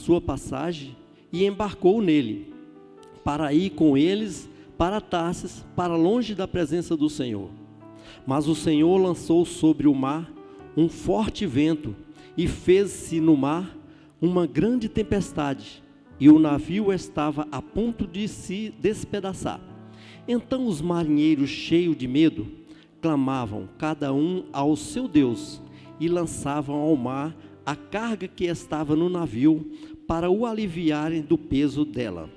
sua passagem e embarcou nele, para ir com eles para Tarsis, para longe da presença do Senhor. Mas o Senhor lançou sobre o mar um forte vento, e fez-se no mar uma grande tempestade, e o navio estava a ponto de se despedaçar. Então os marinheiros, cheios de medo, clamavam cada um ao seu Deus, e lançavam ao mar a carga que estava no navio, para o aliviarem do peso dela.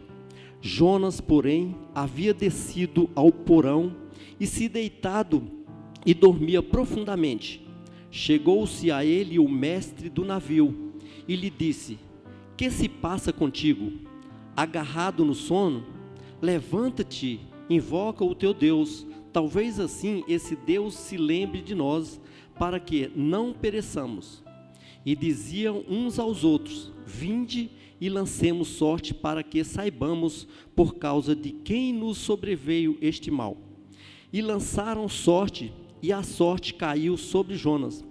Jonas, porém, havia descido ao porão, e se deitado, e dormia profundamente. Chegou-se a ele o mestre do navio, e lhe disse: que se passa contigo? Agarrado no sono? Levanta-te, invoca o teu Deus, talvez assim esse Deus se lembre de nós, para que não pereçamos. E diziam uns aos outros: vinde e lancemos sorte, para que saibamos por causa de quem nos sobreveio este mal. E lançaram sorte, e a sorte caiu sobre Jonas.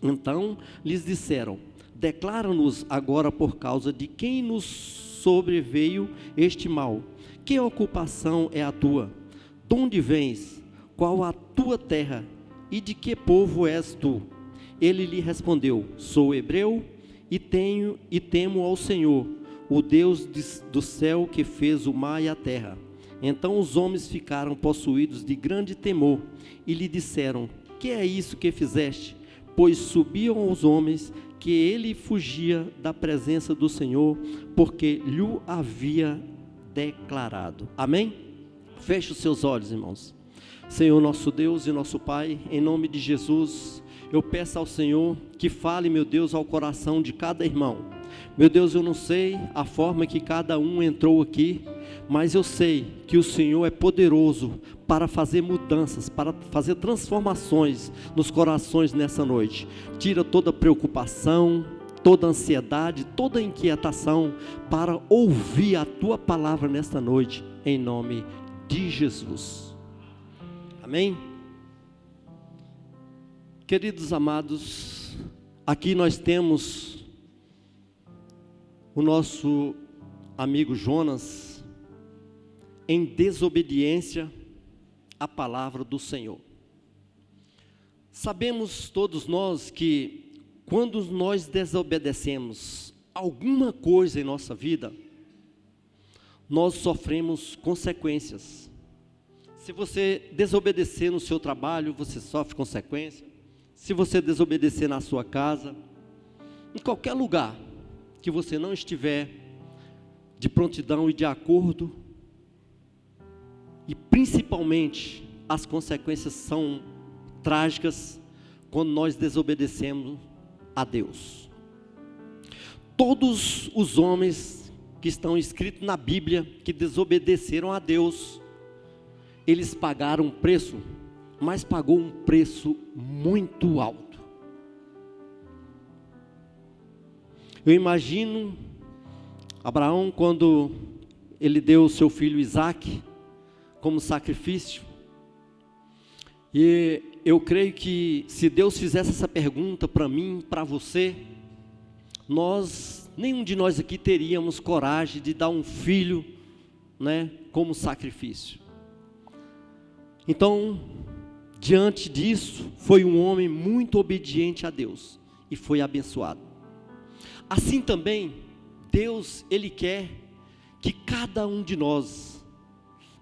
Então lhes disseram: declara-nos agora por causa de quem nos sobreveio este mal. Que ocupação é a tua? De onde vens? Qual a tua terra? E de que povo és tu? Ele lhe respondeu: sou hebreu e temo ao Senhor, o Deus do céu, que fez o mar e a terra. Então os homens ficaram possuídos de grande temor e lhe disseram: que é isso que fizeste? Pois subiam aos homens que ele fugia da presença do Senhor, porque lhe havia declarado. Amém? Feche os seus olhos, irmãos. Senhor, nosso Deus e nosso Pai, em nome de Jesus, eu peço ao Senhor que fale, meu Deus, ao coração de cada irmão. Meu Deus, eu não sei a forma que cada um entrou aqui, mas eu sei que o Senhor é poderoso para fazer mudanças, para fazer transformações nos corações nessa noite. Tira toda preocupação, toda ansiedade, toda inquietação, para ouvir a Tua palavra nesta noite, em nome de Jesus. Amém? Queridos amados, aqui nós temos o nosso amigo Jonas em desobediência à palavra do Senhor. Sabemos todos nós que quando nós desobedecemos alguma coisa em nossa vida, nós sofremos consequências. Se você desobedecer no seu trabalho, você sofre consequência. Se você desobedecer na sua casa, em qualquer lugar que você não estiver de prontidão e de acordo, e principalmente as consequências são trágicas quando nós desobedecemos a Deus. Todos os homens que estão escritos na Bíblia que desobedeceram a Deus, eles pagaram um preço, mas pagou um preço muito alto. Eu imagino Abraão, quando ele deu o seu filho Isaque como sacrifício, e eu creio que se Deus fizesse essa pergunta para mim, para você, nenhum de nós aqui teríamos coragem de dar um filho, como sacrifício. Então, diante disso, foi um homem muito obediente a Deus e foi abençoado. Assim também, Deus, Ele quer que cada um de nós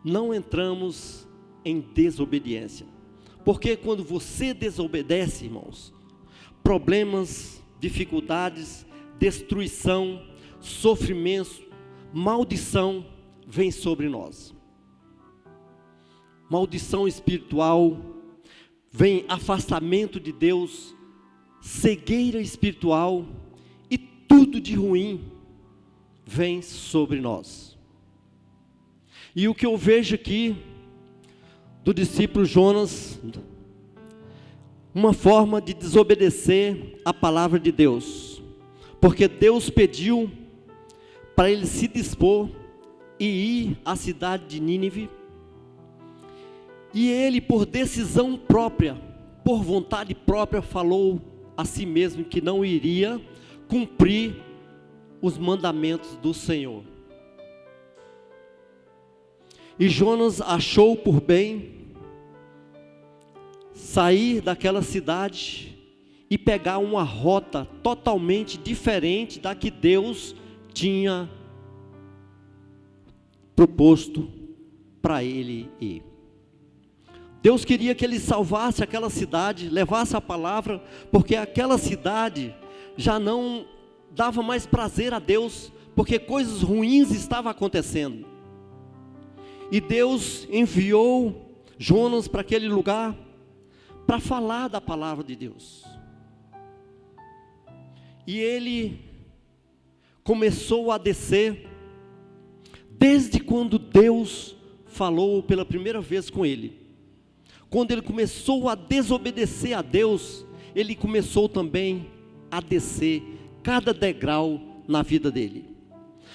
não entramos em desobediência. Porque quando você desobedece, irmãos, problemas, dificuldades, destruição, sofrimento, maldição vem sobre nós. Maldição espiritual, vem afastamento de Deus, cegueira espiritual e tudo de ruim vem sobre nós. E o que eu vejo aqui do discípulo Jonas, uma forma de desobedecer a palavra de Deus, porque Deus pediu para ele se dispor e ir à cidade de Nínive, e ele, por decisão própria, por vontade própria, falou a si mesmo que não iria cumprir os mandamentos do Senhor. E Jonas achou por bem sair daquela cidade e pegar uma rota totalmente diferente da que Deus tinha proposto para ele ir. Deus queria que ele salvasse aquela cidade, levasse a palavra, porque aquela cidade já não dava mais prazer a Deus, porque coisas ruins estavam acontecendo. E Deus enviou Jonas para aquele lugar para falar da palavra de Deus. E ele começou a descer desde quando Deus falou pela primeira vez com ele. Quando ele começou a desobedecer a Deus, ele começou também a descer cada degrau na vida dele.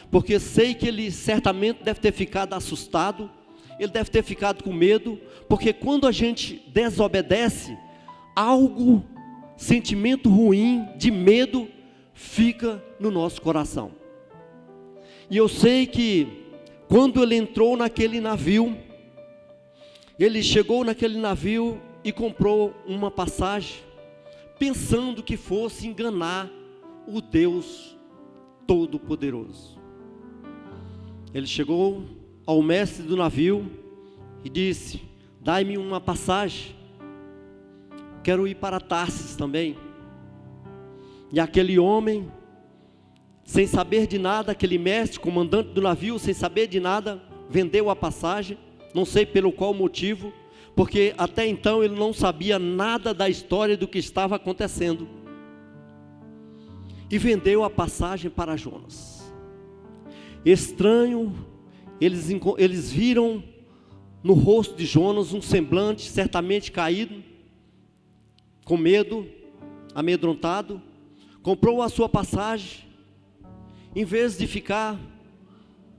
Porque sei que ele certamente deve ter ficado assustado, ele deve ter ficado com medo, porque quando a gente desobedece, algo, sentimento ruim, de medo, fica no nosso coração. E eu sei que quando ele entrou naquele navio, ele chegou naquele navio e comprou uma passagem, pensando que fosse enganar o Deus Todo-Poderoso. Ele chegou ao mestre do navio e disse: dai-me uma passagem, quero ir para Tarsis também. E aquele homem, sem saber de nada, aquele mestre, comandante do navio, sem saber de nada, vendeu a passagem. Não sei pelo qual motivo, porque até então ele não sabia nada da história do que estava acontecendo. E vendeu a passagem para Jonas. Estranho, eles viram no rosto de Jonas um semblante certamente caído, com medo, amedrontado. Comprou a sua passagem. Em vez de ficar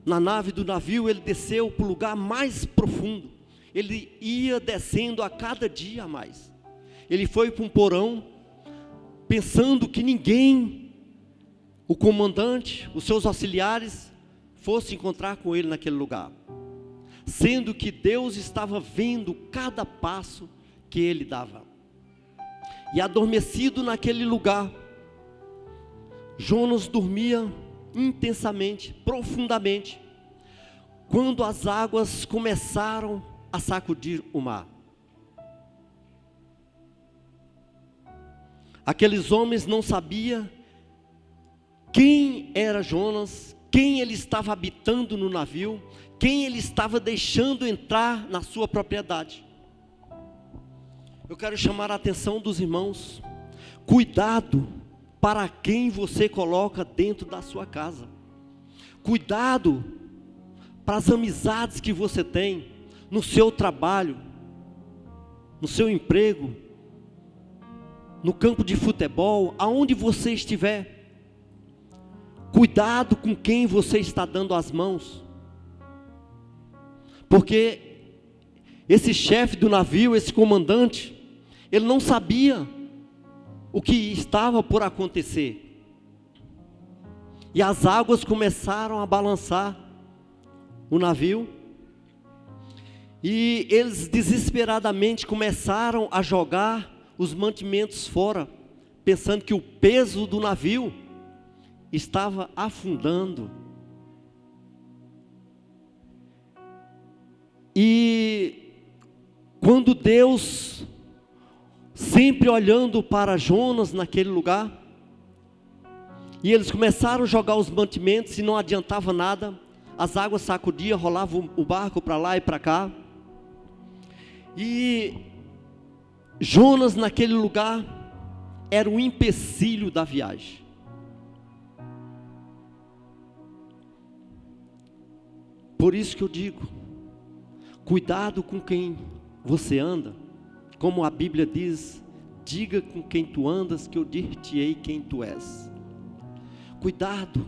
na nave do navio, ele desceu para o lugar mais profundo. Ele ia descendo a cada dia a mais. Ele foi para um porão, pensando que ninguém, o comandante, os seus auxiliares, fosse encontrar com ele naquele lugar. Sendo que Deus estava vendo cada passo que ele dava. E adormecido naquele lugar, Jonas dormia intensamente, profundamente, quando as águas começaram a sacudir o mar. Aqueles homens não sabiam quem era Jonas, quem ele estava habitando no navio, quem ele estava deixando entrar na sua propriedade. Eu quero chamar a atenção dos irmãos: cuidado para quem você coloca dentro da sua casa. Cuidado para as amizades que você tem no seu trabalho, no seu emprego, no campo de futebol, aonde você estiver. Cuidado com quem você está dando as mãos. Porque esse chefe do navio, esse comandante, ele não sabia o que estava por acontecer. E as águas começaram a balançar o navio. E eles desesperadamente começaram a jogar os mantimentos fora, pensando que o peso do navio estava afundando. E quando Deus, sempre olhando para Jonas naquele lugar, e eles começaram a jogar os mantimentos e não adiantava nada, as águas sacudiam, rolavam o barco para lá e para cá, e Jonas naquele lugar era um empecilho da viagem. Por isso que eu digo, cuidado com quem você anda. Como a Bíblia diz, diga com quem tu andas, que eu dir-te-ei quem tu és. Cuidado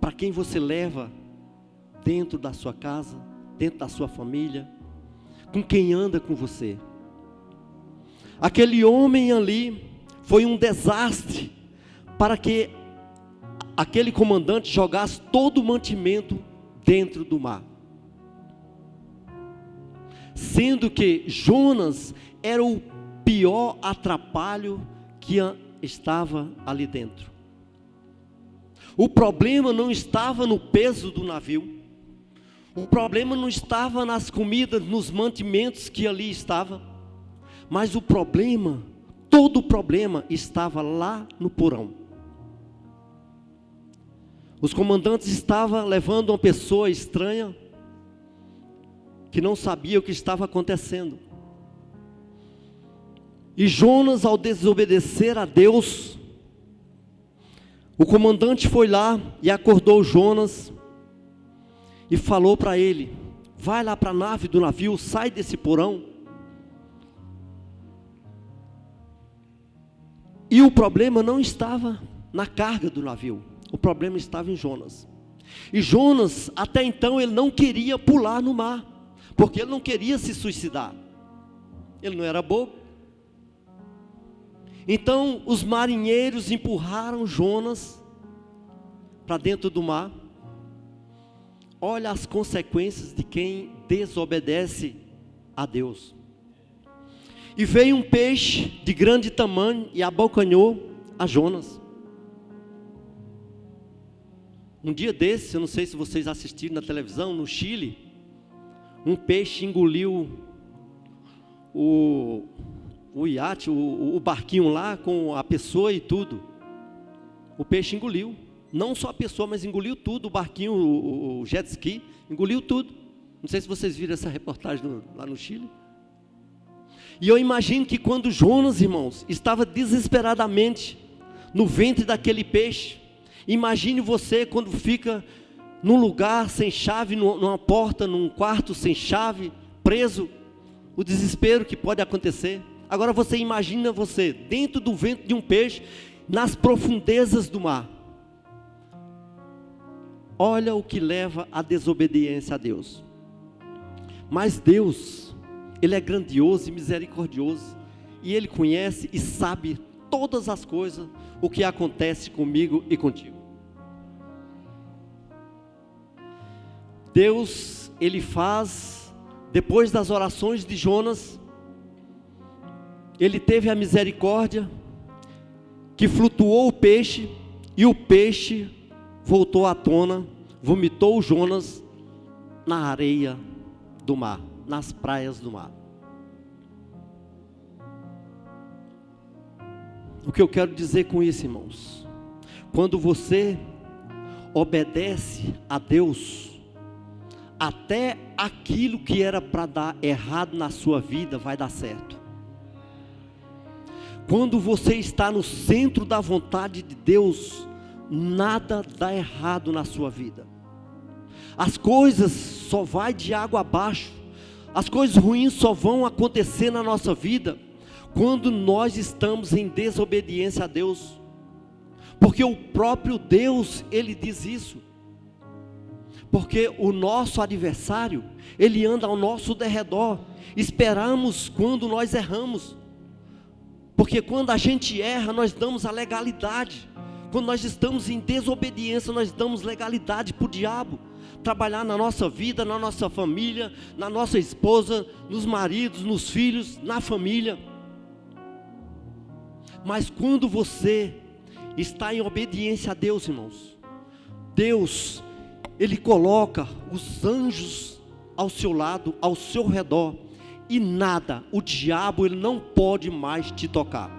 para quem você leva dentro da sua casa, dentro da sua família, com quem anda com você. Aquele homem ali foi um desastre para que aquele comandante jogasse todo o mantimento dentro do mar. Sendo que Jonas era o pior atrapalho que estava ali dentro. O problema não estava no peso do navio. O problema não estava nas comidas, nos mantimentos que ali estava. Mas o problema, todo o problema estava lá no porão. Os comandantes estavam levando uma pessoa estranha, que não sabia o que estava acontecendo. E Jonas, ao desobedecer a Deus, o comandante foi lá e acordou Jonas e falou para ele: vai lá para a nave do navio, sai desse porão. E o problema não estava na carga do navio, o problema estava em Jonas. E Jonas, até então, ele não queria pular no mar, porque ele não queria se suicidar. Ele não era bobo. Então os marinheiros empurraram Jonas para dentro do mar. Olha as consequências de quem desobedece a Deus. E veio um peixe de grande tamanho e abocanhou a Jonas. Um dia desses, eu não sei se vocês assistiram na televisão, no Chile, um peixe engoliu o iate, o barquinho lá com a pessoa e tudo. O peixe engoliu, não só a pessoa, mas engoliu tudo, o barquinho, o jet ski, engoliu tudo. Não sei se vocês viram essa reportagem lá no Chile. E eu imagino que quando Jonas, irmãos, estava desesperadamente no ventre daquele peixe, imagine você quando fica num lugar sem chave, numa porta, num quarto sem chave, preso, o desespero que pode acontecer. Agora você imagina você dentro do ventre de um peixe, nas profundezas do mar. Olha o que leva à desobediência a Deus. Mas Deus, Ele é grandioso e misericordioso, e Ele conhece e sabe todas as coisas, o que acontece comigo e contigo. Deus, Ele faz, depois das orações de Jonas, Ele teve a misericórdia, que flutuou o peixe, e o peixe voltou à tona, vomitou Jonas na areia do mar, nas praias do mar. O que eu quero dizer com isso, irmãos? Quando você obedece a Deus, até aquilo que era para dar errado na sua vida vai dar certo. Quando você está no centro da vontade de Deus, nada dá errado na sua vida. As coisas só vai de água abaixo. As coisas ruins só vão acontecer na nossa vida quando nós estamos em desobediência a Deus. Porque o próprio Deus, Ele diz isso. Porque o nosso adversário, ele anda ao nosso derredor. Esperamos quando nós erramos. Porque quando a gente erra, nós damos a legalidade. Quando nós estamos em desobediência, nós damos legalidade para o diabo trabalhar na nossa vida, na nossa família, na nossa esposa, nos maridos, nos filhos, na família. Mas quando você está em obediência a Deus, irmãos, Deus, Ele coloca os anjos ao seu lado, ao seu redor, e nada, o diabo, ele não pode mais te tocar.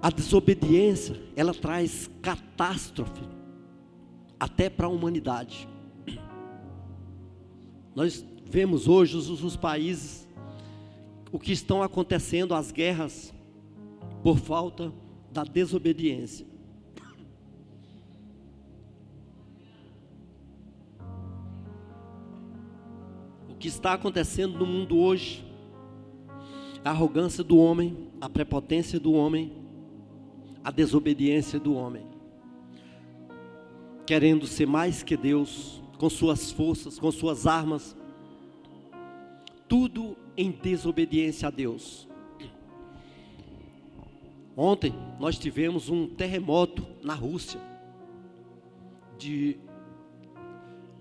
A desobediência, ela traz catástrofe até para a humanidade. Nós vemos hoje os países, o que estão acontecendo, as guerras, por falta da desobediência. O que está acontecendo no mundo hoje, a arrogância do homem, a prepotência do homem, a desobediência do homem, querendo ser mais que Deus, com suas forças, com suas armas. tudo em desobediência a Deus. Ontem nós tivemos um terremoto na Rússia de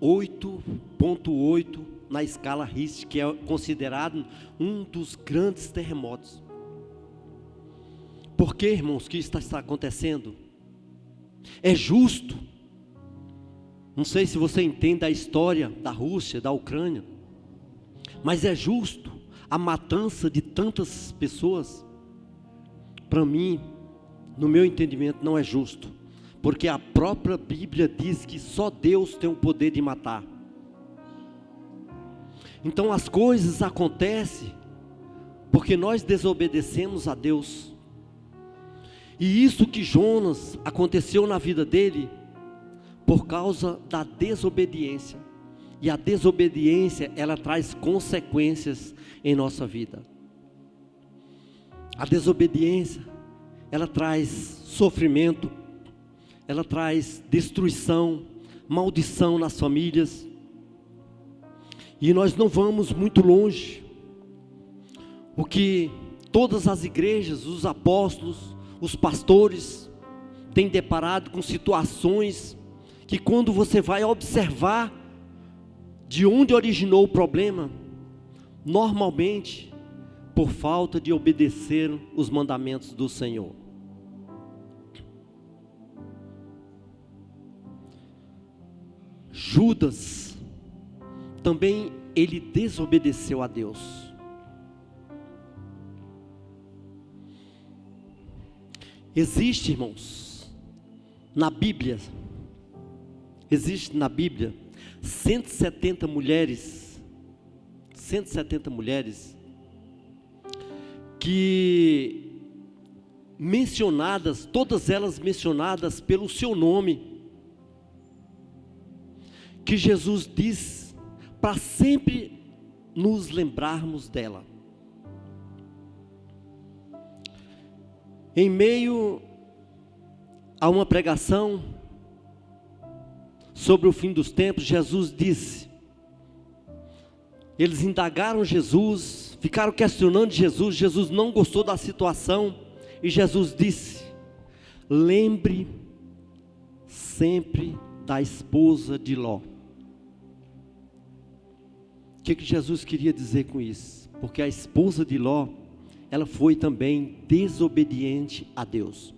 8,8 na escala Richter, que é considerado um dos grandes terremotos. Por que, irmãos, que isso está acontecendo? É justo? Não sei se você entende a história da Rússia, da Ucrânia, mas é justo a matança de tantas pessoas? Para mim, no meu entendimento, não é justo, porque a própria Bíblia diz que só Deus tem o poder de matar. Então as coisas acontecem porque nós desobedecemos a Deus. E isso que Jonas aconteceu na vida dele por causa da desobediência. E a desobediência, ela traz consequências em nossa vida. A desobediência, ela traz sofrimento, ela traz destruição, maldição nas famílias. E nós não vamos muito longe. O que todas as igrejas, os apóstolos, os pastores têm deparado com situações que, quando você vai observar de onde originou o problema, normalmente por falta de obedecer os mandamentos do Senhor. Judas também, ele desobedeceu a Deus. Existe, irmãos, na Bíblia 170 mulheres que mencionadas, todas elas mencionadas pelo seu nome, que Jesus diz para sempre nos lembrarmos dela. Em meio a uma pregação sobre o fim dos tempos, Jesus disse, eles indagaram Jesus, ficaram questionando Jesus, Jesus não gostou da situação, e Jesus disse, lembre sempre da esposa de Ló. O que Jesus queria dizer com isso? Porque a esposa de Ló, ela foi também desobediente a Deus.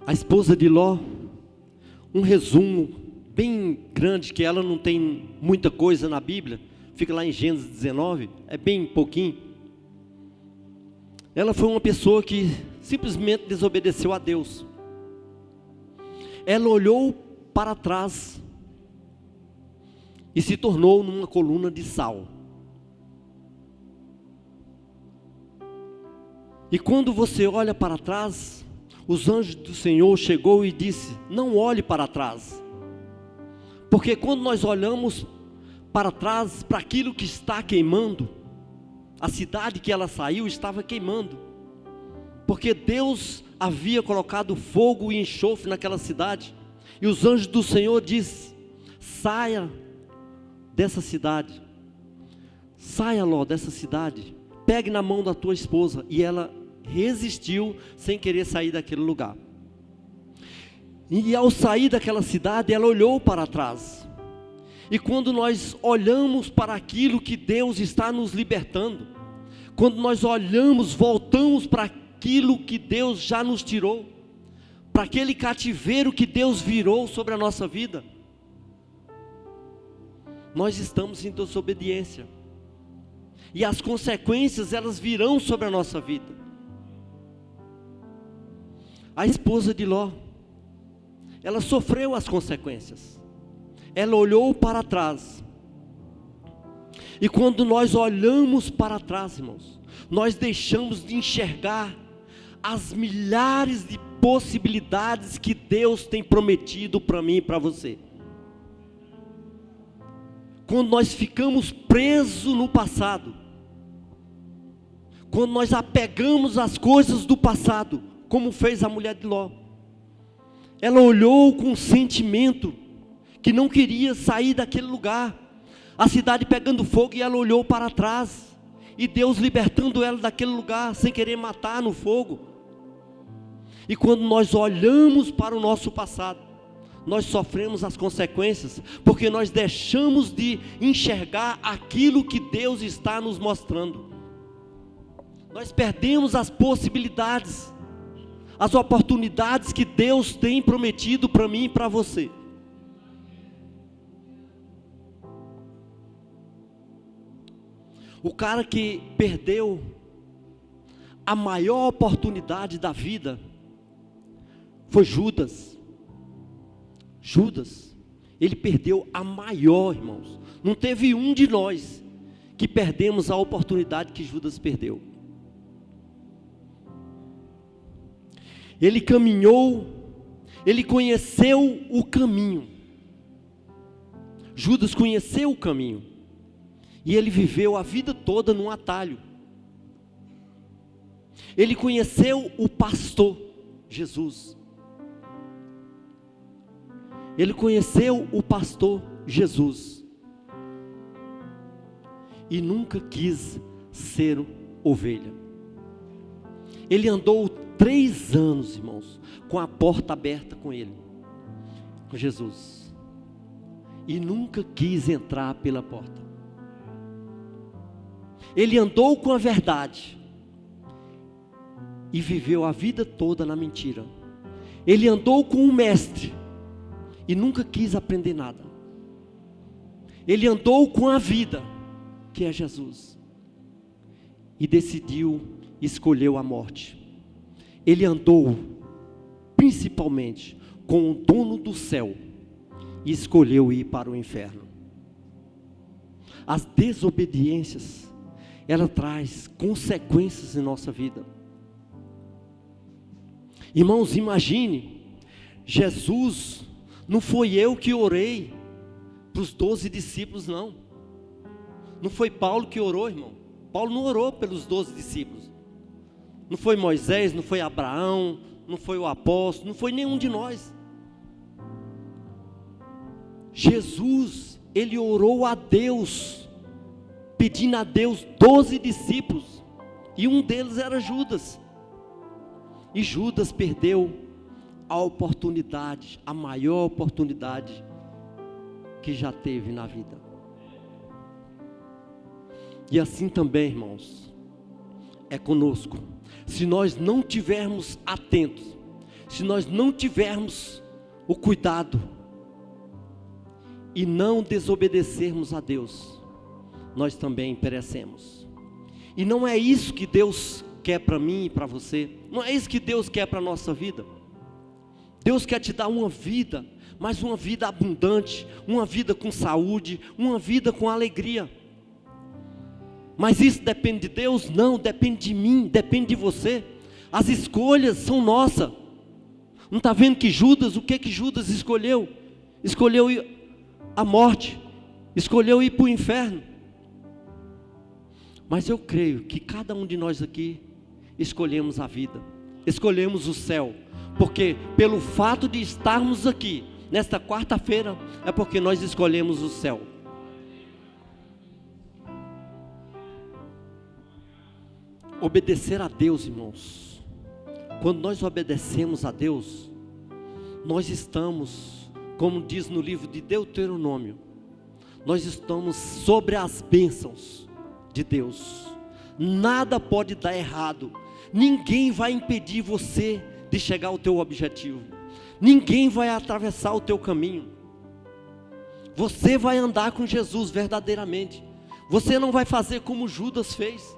A esposa de Ló, um resumo bem grande, que ela não tem muita coisa na Bíblia, fica lá em Gênesis 19, é bem pouquinho. Ela foi uma pessoa que simplesmente desobedeceu a Deus. Ela olhou para trás e se tornou numa coluna de sal. E quando você olha para trás, os anjos do Senhor chegou e disse, não olhe para trás. Porque quando nós olhamos para trás, para aquilo que está queimando, a cidade que ela saiu estava queimando. Porque Deus havia colocado fogo e enxofre naquela cidade. E os anjos do Senhor dizem, saia dessa cidade. Saia, Ló, dessa cidade. Pegue na mão da tua esposa. E ela resistiu sem querer sair daquele lugar. E ao sair daquela cidade, ela olhou para trás. E quando nós olhamos para aquilo que Deus está nos libertando, quando nós olhamos, voltamos para aquilo que Deus já nos tirou, para aquele cativeiro que Deus virou sobre a nossa vida, nós estamos em desobediência. E as consequências, elas virão sobre a nossa vida. A esposa de Ló, ela sofreu as consequências. Ela olhou para trás. E quando nós olhamos para trás, irmãos, nós deixamos de enxergar as milhares de possibilidades que Deus tem prometido para mim e para você. Quando nós ficamos presos no passado, quando nós apegamos às coisas do passado, como fez a mulher de Ló, ela olhou com um sentimento que não queria sair daquele lugar, a cidade pegando fogo, e ela olhou para trás, e Deus libertando ela daquele lugar, sem querer matar no fogo. E quando nós olhamos para o nosso passado, nós sofremos as consequências, porque nós deixamos de enxergar aquilo que Deus está nos mostrando. Nós perdemos as possibilidades, as oportunidades que Deus tem prometido para mim e para você. O cara que perdeu a maior oportunidade da vida foi Judas. Judas, ele perdeu a maior, irmãos. Não teve um de nós que perdemos a oportunidade que Judas perdeu. Ele caminhou, ele conheceu o caminho. Judas conheceu o caminho, e ele viveu a vida toda num atalho. Ele conheceu o pastor, Jesus. Ele conheceu o pastor Jesus, e nunca quis ser ovelha. Ele andou 3 anos, irmãos, com a porta aberta com ele, com Jesus, e nunca quis entrar pela porta. Ele andou com a verdade, e viveu a vida toda na mentira. Ele andou com o mestre, e nunca quis aprender nada. Ele andou com a vida, que é Jesus, e decidiu, escolheu a morte. Ele andou principalmente com o dono do céu, e escolheu ir para o inferno. As desobediências, ela traz consequências em nossa vida. Irmãos, imagine, Jesus, não foi eu que orei para os 12 discípulos, não. Não foi Paulo que orou, irmão. Paulo não orou pelos 12 discípulos. Não foi Moisés, não foi Abraão, não foi o apóstolo, não foi nenhum de nós. Jesus, ele orou a Deus, pedindo a Deus 12 discípulos, e um deles era Judas. E Judas perdeu a oportunidade, a maior oportunidade que já teve na vida. E assim também, irmãos, é conosco. Se nós não tivermos atentos, se nós não tivermos o cuidado e não desobedecermos a Deus, nós também perecemos. E não é isso que Deus quer para mim e para você. Não é isso que Deus quer para a nossa vida. Deus quer te dar uma vida, mas uma vida abundante, uma vida com saúde, uma vida com alegria. Mas isso depende de Deus? Não, depende de mim, depende de você. As escolhas são nossas. Não está vendo que Judas, o que Judas escolheu? Escolheu ir à morte, escolheu ir para o inferno. Mas eu creio que cada um de nós aqui escolhemos a vida, escolhemos o céu. Porque pelo fato de estarmos aqui nesta quarta-feira, é porque nós escolhemos o céu. Obedecer a Deus, irmãos. Quando nós obedecemos a Deus, nós estamos, como diz no livro de Deuteronômio, nós estamos sobre as bênçãos de Deus. Nada pode dar errado. Ninguém vai impedir você de chegar ao teu objetivo. Ninguém vai atravessar o teu caminho. Você vai andar com Jesus verdadeiramente. Você não vai fazer como Judas fez,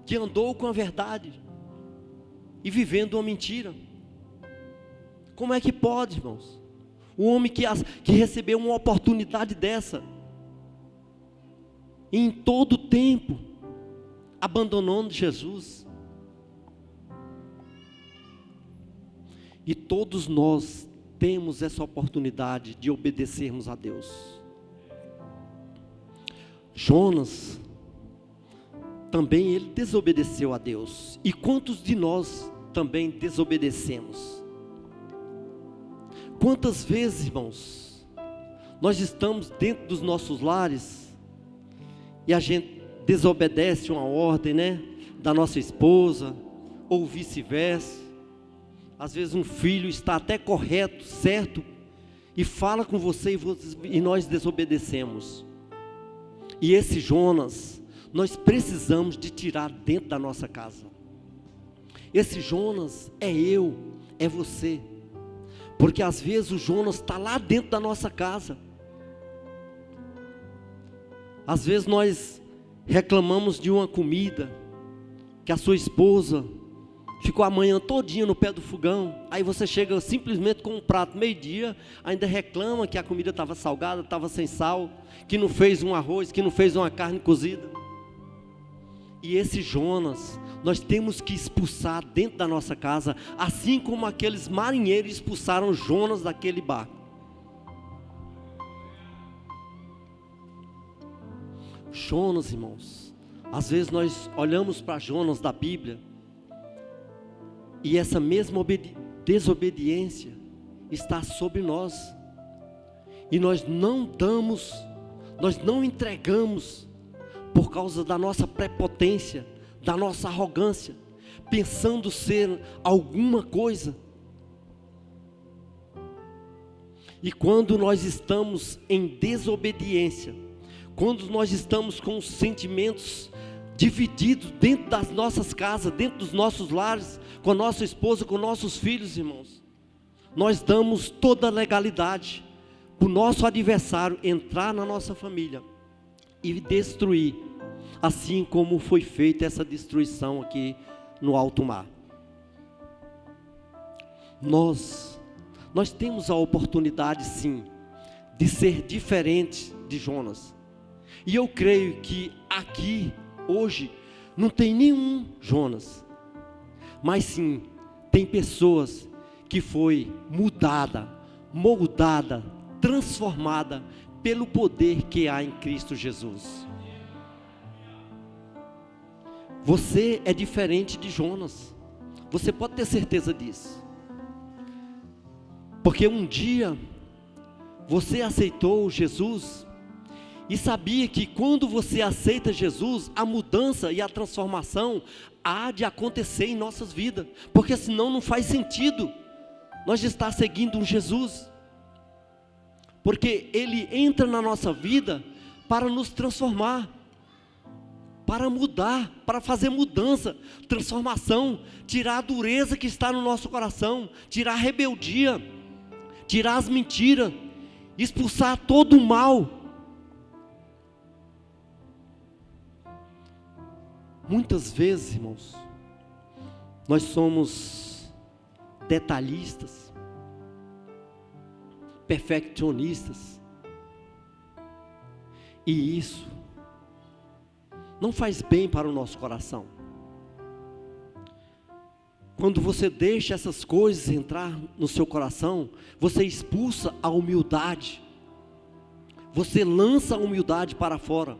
que andou com a verdade e vivendo uma mentira. Como é que pode, irmãos? O homem que recebeu uma oportunidade dessa, e em todo tempo abandonando Jesus. E todos nós temos essa oportunidade de obedecermos a Deus. Jonas, também ele desobedeceu a Deus. E quantos de nós também desobedecemos? Quantas vezes, irmãos, nós estamos dentro dos nossos lares e a gente desobedece uma ordem, né, da nossa esposa, ou vice-versa. Às vezes um filho está até correto, certo, e fala com você e nós desobedecemos. E esse Jonas, nós precisamos de tirar dentro da nossa casa. Esse Jonas é eu, é você. Porque às vezes o Jonas está lá dentro da nossa casa. Às vezes nós reclamamos de uma comida, que a sua esposa ficou a manhã todinha no pé do fogão. Aí você chega simplesmente com um prato meio-dia, ainda reclama que a comida estava salgada, estava sem sal, que não fez um arroz, que não fez uma carne cozida. E esse Jonas, nós temos que expulsar dentro da nossa casa, assim como aqueles marinheiros expulsaram Jonas daquele barco. Jonas, irmãos, às vezes nós olhamos para Jonas da Bíblia, e essa mesma desobediência está sobre nós, e nós não damos, nós não entregamos, por causa da nossa prepotência, da nossa arrogância, pensando ser alguma coisa. E quando nós estamos em desobediência, quando nós estamos com os sentimentos divididos dentro das nossas casas, dentro dos nossos lares, com a nossa esposa, com nossos filhos, irmãos, nós damos toda a legalidade para o nosso adversário entrar na nossa família e destruir, assim como foi feita essa destruição aqui no alto mar. Nós temos a oportunidade, sim, de ser diferente de Jonas. E eu creio que aqui, hoje, não tem nenhum Jonas, mas sim, tem pessoas que foi mudada, moldada, transformada pelo poder que há em Cristo Jesus. Você é diferente de Jonas, você pode ter certeza disso, porque um dia você aceitou Jesus e sabia que quando você aceita Jesus, a mudança e a transformação há de acontecer em nossas vidas, porque senão não faz sentido nós estar seguindo um Jesus, porque Ele entra na nossa vida para nos transformar, para mudar, para fazer mudança, transformação, tirar a dureza que está no nosso coração, tirar a rebeldia, tirar as mentiras, expulsar todo o mal. Muitas vezes, irmãos, nós somos detalhistas, perfeccionistas, e isso não faz bem para o nosso coração. Quando você deixa essas coisas entrar no seu coração, você expulsa a humildade, você lança a humildade para fora.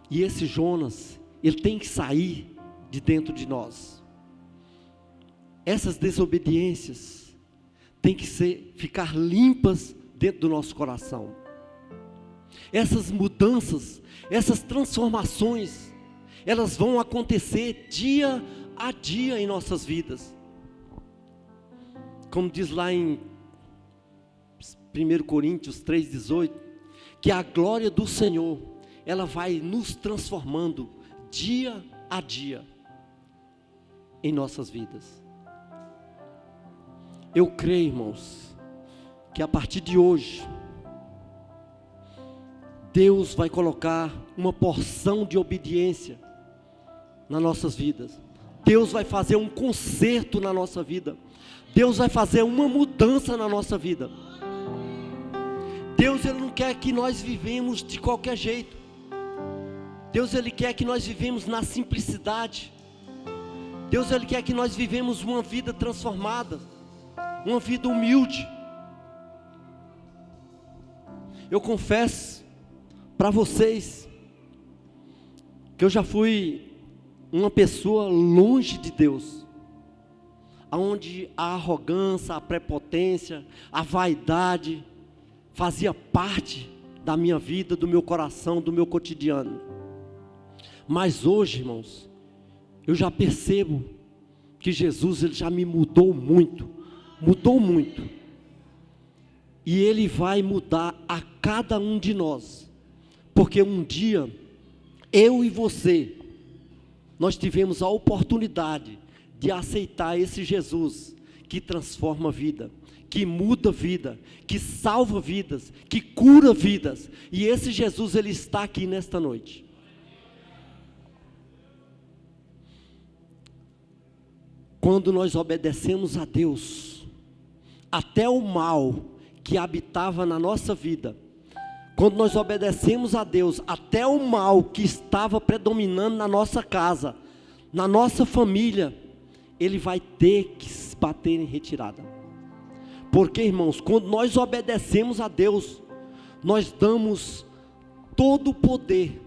E esse Jonas, ele tem que sair de dentro de nós. Essas desobediências têm que ficar limpas dentro do nosso coração. Essas mudanças, essas transformações, elas vão acontecer dia a dia em nossas vidas. Como diz lá em 1 Coríntios 3,18, que a glória do Senhor, ela vai nos transformando dia a dia em nossas vidas. Eu creio, irmãos, que a partir de hoje, Deus vai colocar uma porção de obediência nas nossas vidas. Deus vai fazer um conserto na nossa vida. Deus vai fazer uma mudança na nossa vida. Deus, Ele não quer que nós vivemos de qualquer jeito. Deus, Ele quer que nós vivemos na simplicidade. Deus, Ele quer que nós vivemos uma vida transformada, uma vida humilde. Eu confesso para vocês que eu já fui uma pessoa longe de Deus. onde a arrogância, a prepotência, a vaidade fazia parte da minha vida, do meu coração, do meu cotidiano. Mas hoje, irmãos, eu já percebo que Jesus, ele já me mudou muito, e Ele vai mudar a cada um de nós, porque um dia, eu e você, nós tivemos a oportunidade de aceitar esse Jesus, que transforma a vida, que muda a vida, que salva vidas, que cura vidas, e esse Jesus, Ele está aqui nesta noite. Quando nós obedecemos a Deus, até o mal que habitava na nossa vida, quando nós obedecemos a Deus, até o mal que estava predominando na nossa casa, na nossa família, ele vai ter que se bater em retirada. Porque, irmãos, quando nós obedecemos a Deus, nós damos todo o poder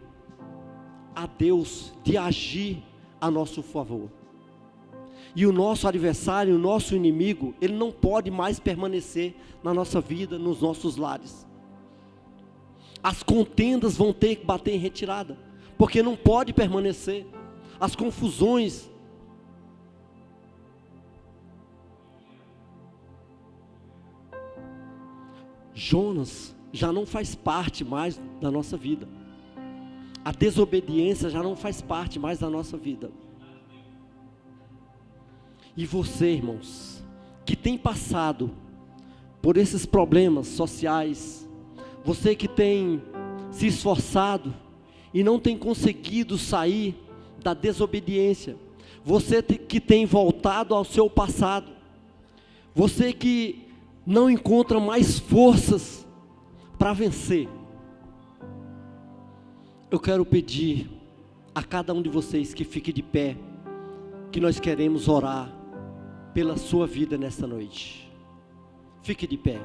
a Deus de agir a nosso favor. E o nosso adversário, o nosso inimigo, ele não pode mais permanecer na nossa vida, nos nossos lares. As contendas vão ter que bater em retirada, porque não pode permanecer. As confusões. Jonas já não faz parte mais da nossa vida. A desobediência já não faz parte mais da nossa vida. E você, irmãos, que tem passado por esses problemas sociais, você que tem se esforçado e não tem conseguido sair da desobediência, você que tem voltado ao seu passado, você que não encontra mais forças para vencer, eu quero pedir a cada um de vocês que fique de pé, que nós queremos orar pela sua vida nesta noite. Fique de pé.